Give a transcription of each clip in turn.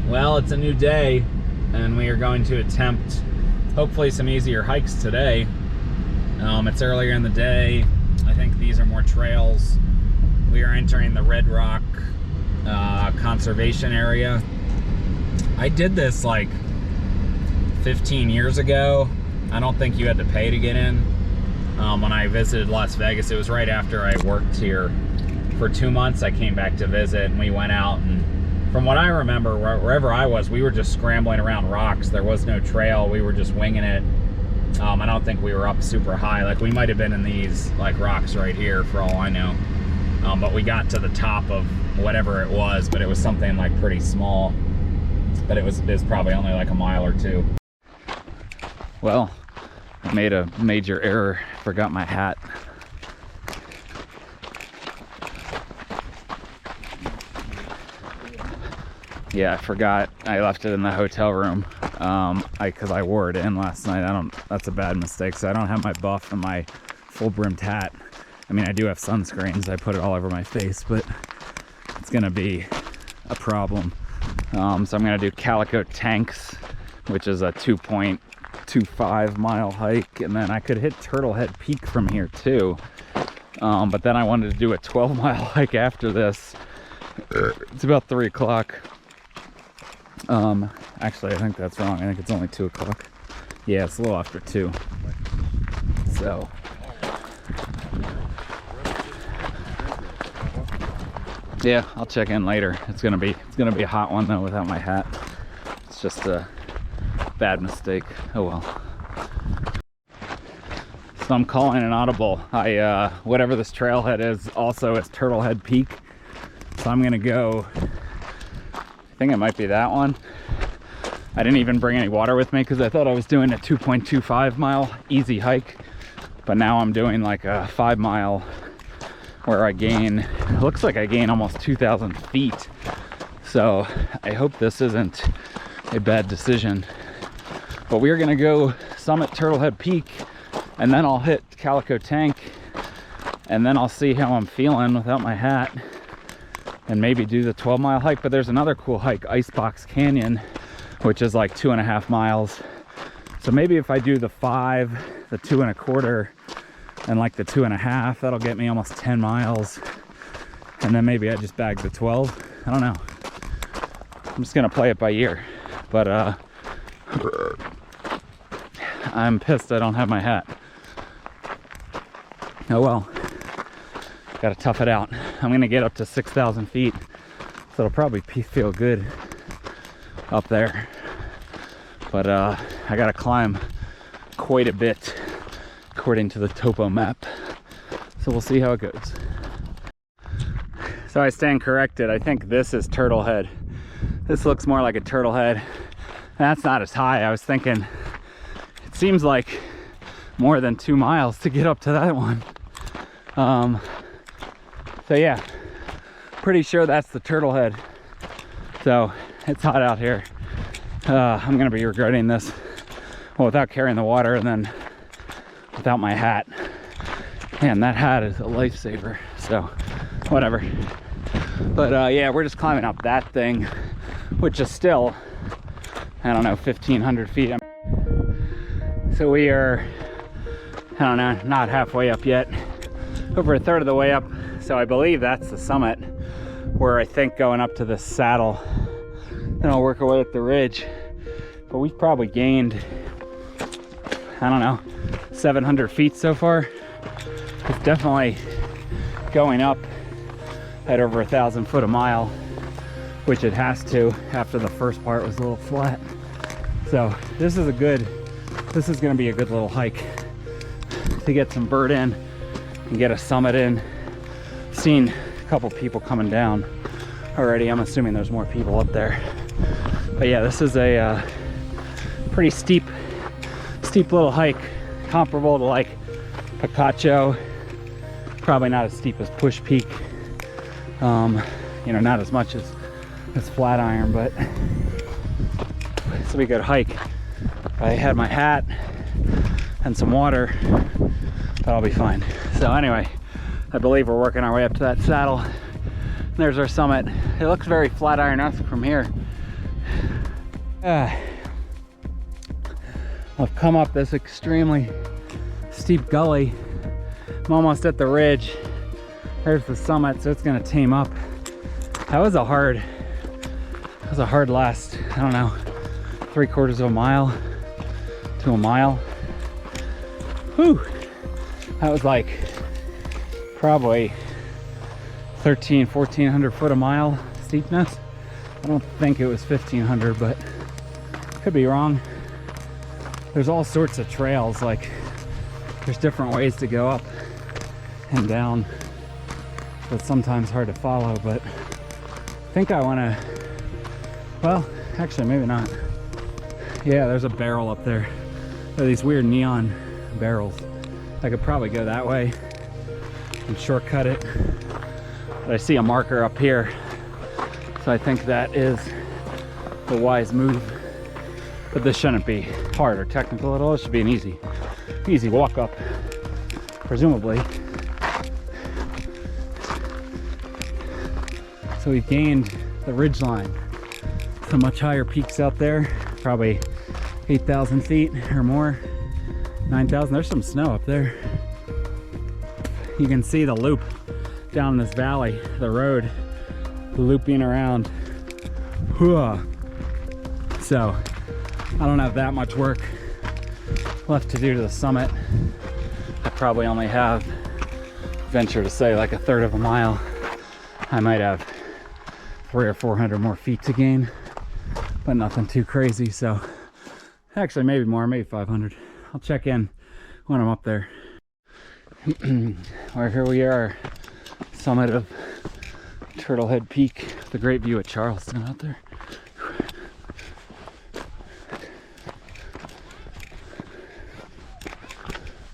Well, it's a new day, and we are going to attempt hopefully some easier hikes today. It's earlier in the day. I think these are more trails. We are entering the Red Rock conservation area. I did this like 15 years ago. I don't think you had to pay to get in. When I visited Las Vegas, it was right after I worked here for 2 months. I came back to visit, and we went out, and from what I remember, wherever I was, we were just scrambling around rocks. There was no trail. We were just winging it. I don't think we were up super high. Like, we might have been in these like rocks right here for all I know. But we got to the top of whatever it was, but it was something like pretty small. But it was probably only like a mile or two. Well, I made a major error. Forgot my hat. Yeah, I forgot. I left it in the hotel room because I wore it in last night. That's a bad mistake. So I don't have my buff and my full brimmed hat. I mean, I do have sunscreens. I put it all over my face, but it's gonna be a problem. So I'm gonna do Calico Tanks, which is a 2.25 mile hike, and then I could hit Turtlehead Peak from here too. But then I wanted to do a 12-mile hike after this. It's about 3 o'clock. Actually, I think that's wrong. I think it's only 2 o'clock. Yeah, it's a little after 2. So yeah, I'll check in later. It's gonna be a hot one though without my hat. It's just a bad mistake. Oh well. So I'm calling an audible. Whatever this trailhead is also is Turtlehead Peak. So I'm gonna go, I think it might be that one. I didn't even bring any water with me because I thought I was doing a 2.25 mile easy hike. But now I'm doing like a 5 mile where I gain, it looks like I gain almost 2,000 feet. So I hope this isn't a bad decision. But we're gonna go summit Turtlehead Peak, and then I'll hit Calico Tank, and then I'll see how I'm feeling without my hat, and maybe do the 12-mile hike. But there's another cool hike, Icebox Canyon, which is like 2.5 miles. So maybe if I do the 5, the 2.25, and like the 2.5, that'll get me almost 10 miles. And then maybe I just bag the 12. I don't know. I'm just gonna play it by ear. But I'm pissed I don't have my hat. Oh well. Gotta tough it out. I'm gonna get up to 6,000 feet. So it'll probably feel good up there. But I gotta climb quite a bit according to the topo map. So we'll see how it goes. So I stand corrected. I think this is Turtlehead. This looks more like a Turtlehead. That's not as high. I was thinking it seems like more than 2 miles to get up to that one. So yeah, pretty sure that's the Turtlehead. So it's hot out here. I'm gonna be regretting this. Well, without carrying the water and then without my hat. Man, that hat is a lifesaver. So whatever. But yeah, we're just climbing up that thing, which is still, I don't know, 1,500 feet. So we are, I don't know, not halfway up yet. Over a third of the way up. So I believe that's the summit, where I think going up to this saddle, then I'll work our way up the ridge. But we've probably gained, I don't know, 700 feet so far. It's definitely going up at over 1,000 foot a mile, which it has to after the first part was a little flat. So this is gonna be a good little hike to get some bird in and get a summit in. Seen a couple people coming down already. I'm assuming there's more people up there. But yeah, this is a pretty steep little hike, comparable to like Picacho. Probably not as steep as Push Peak. You know, not as much as Flatiron, but this will be a good hike. If I had my hat and some water, that'll be fine. So anyway, I believe we're working our way up to that saddle. There's our summit. It looks very Flatiron-esque from here. I've come up this extremely steep gully. I'm almost at the ridge. There's the summit, so it's gonna tame up. That was a hard last, I don't know, 3/4 of a mile to a mile. Whew. That was like probably 1,400 foot a mile steepness. I don't think it was 1,500, but could be wrong. There's all sorts of trails, like there's different ways to go up and down. So it's sometimes hard to follow, but I think I want to, well, actually maybe not. Yeah, there's a barrel up there. There are these weird neon barrels. I could probably go that way and shortcut it. But I see a marker up here, so I think that is the wise move. But this shouldn't be hard or technical at all. It should be an easy walk up, presumably. So we've gained the ridge line. Some much higher peaks out there, probably 8,000 feet or more, 9,000. There's some snow up there. You can see the loop down this valley, the road looping around. So I don't have that much work left to do to the summit. I probably only have, venture to say, like 1/3 of a mile. I might have 300 or 400 more feet to gain, but nothing too crazy. So actually maybe more, maybe 500. I'll check in when I'm up there. Well, here we are, summit of Turtlehead Peak, the great view of Charleston out there.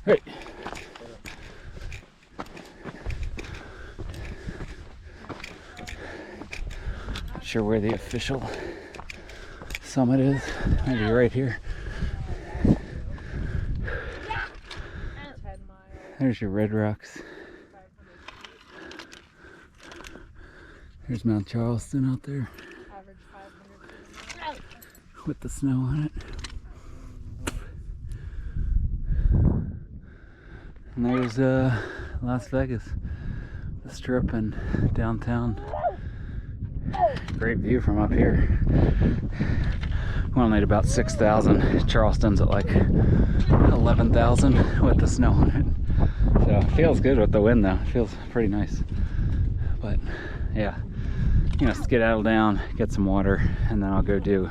Right. Not sure where the official summit is. Maybe right here. There's your red rocks. There's Mount Charleston out there with the snow on it. And there's Las Vegas, the Strip and downtown. Great view from up here. We only need about 6,000. Charleston's at like 11,000 with the snow on it. So it feels good with the wind though. It feels pretty nice. But yeah, you know, skedaddle down, get some water, and then I'll go do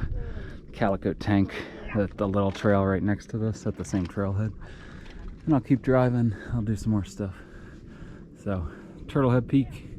Calico tank at the little trail right next to this at the same trailhead. And I'll keep driving. I'll do some more stuff. So Turtlehead Peak,